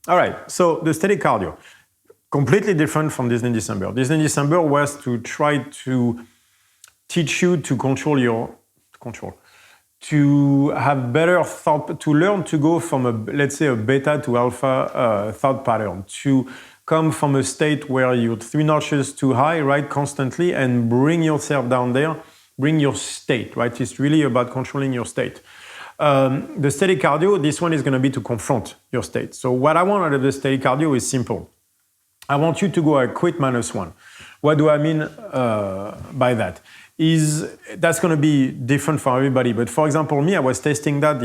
All right, so the steady cardio, completely different from Disney December. Disney December was to try to teach you to to have better thought, to learn to go from let's say a beta to alpha thought pattern, to come from a state where you're 3 notches too high, right, constantly, and bring yourself down there, bring your state, right? It's really about controlling your state. The steady cardio, this one is going to be to confront your state. So what I want out of the steady cardio is simple. I want you to go at quit -1. What do I mean by that? That's going to be different for everybody. But for example, me, I was testing that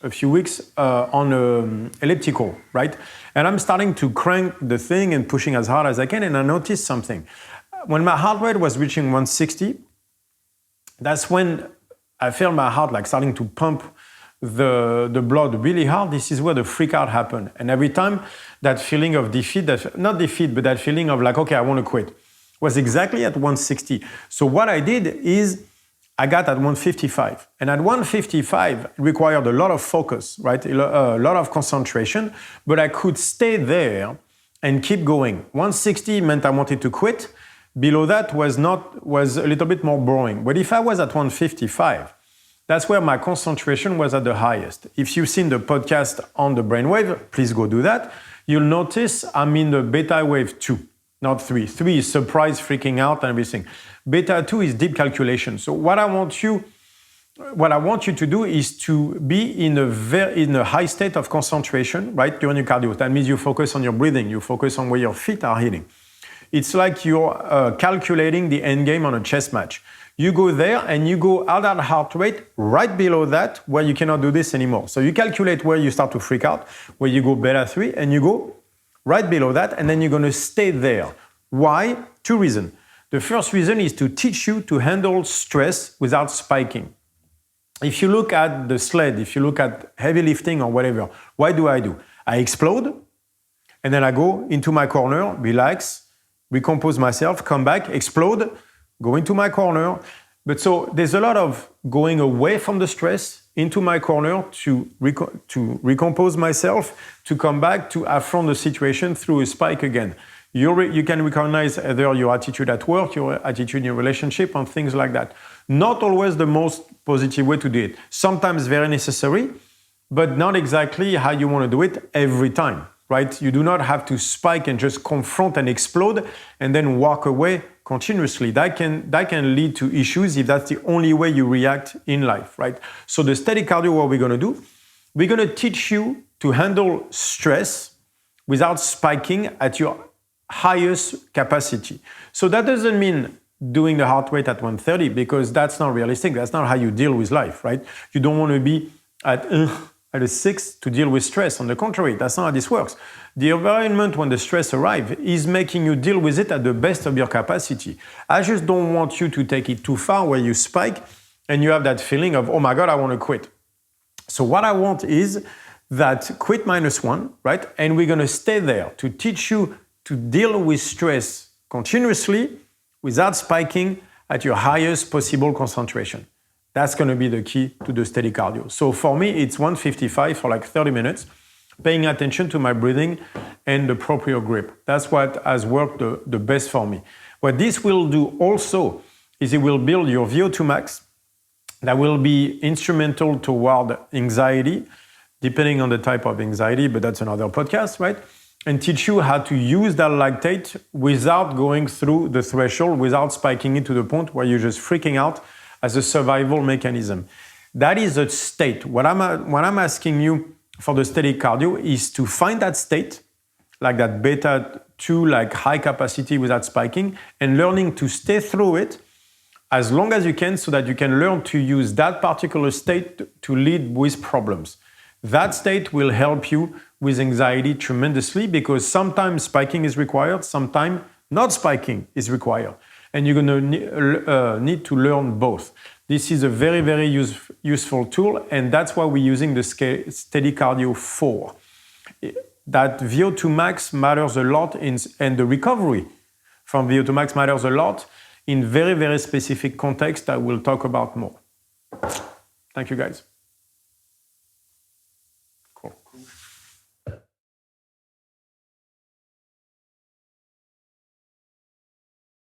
a few weeks on elliptical, right? And I'm starting to crank the thing and pushing as hard as I can, and I noticed something. When my heart rate was reaching 160, that's when I felt my heart like starting to pump the blood really hard. This is where the freak out happened. And every time that feeling of defeat, not defeat, but that feeling of like, okay, I want to quit, was exactly at 160. So what I did is I got at 155. And at 155, it required a lot of focus, right? A lot of concentration, but I could stay there and keep going. 160 meant I wanted to quit. Below that was a little bit more boring. But if I was at 155, that's where my concentration was at the highest. If you've seen the podcast on the brainwave, please go do that. You'll notice I'm in the beta wave 2, not 3. 3 is surprise, freaking out, and everything. Beta 2 is deep calculation. So what I want you to do is to be in a high state of concentration, right, during your cardio. That means you focus on your breathing, you focus on where your feet are hitting. It's like you're calculating the end game on a chess match. You go there and you go at that heart rate right below that where you cannot do this anymore. So you calculate where you start to freak out, where you go beta 3, and you go right below that, and then you're going to stay there. Why? 2 reasons. The first reason is to teach you to handle stress without spiking. If you look at the sled, if you look at heavy lifting or whatever, what do? I explode, and then I go into my corner, relax, recompose myself, come back, explode, go into my corner. But so there's a lot of going away from the stress into my corner to recompose myself, to come back, to affront the situation through a spike again. You can recognize either your attitude at work, your attitude in your relationship, and things like that. Not always the most positive way to do it. Sometimes very necessary, but not exactly how you want to do it every time, right? You do not have to spike and just confront and explode and then walk away continuously. That can lead to issues if that's the only way you react in life, right? So the steady cardio, what we're going to do, we're going to teach you to handle stress without spiking at your highest capacity. So that doesn't mean doing the heart rate at 130, because that's not realistic. That's not how you deal with life, right? You don't want to be at a 6 to deal with stress. On the contrary, that's not how this works. The environment, when the stress arrives, is making you deal with it at the best of your capacity. I just don't want you to take it too far where you spike and you have that feeling of, oh my God, I want to quit. So what I want is that quit -1, right? And we're going to stay there to teach you to deal with stress continuously without spiking at your highest possible concentration. That's going to be the key to the steady cardio. So for me, it's 155 for like 30 minutes, paying attention to my breathing and the proper grip. That's what has worked the best for me. What this will do also is it will build your VO2 max. That will be instrumental toward anxiety, depending on the type of anxiety, but that's another podcast, right? And teach you how to use that lactate without going through the threshold, without spiking it to the point where you're just freaking out as a survival mechanism. That is a state. What I'm asking you for the steady cardio is to find that state, like that beta 2, like high capacity without spiking, and learning to stay through it as long as you can so that you can learn to use that particular state to lead with problems. That state will help you with anxiety tremendously, because sometimes spiking is required, sometimes not spiking is required. And you're going to need to learn both. This is a very, very useful tool, and that's why we're using the Steady Cardio 4. That VO2 max matters a lot, and the recovery from VO2 max matters a lot in very, very specific context that we'll talk about more. Thank you, guys. Cool.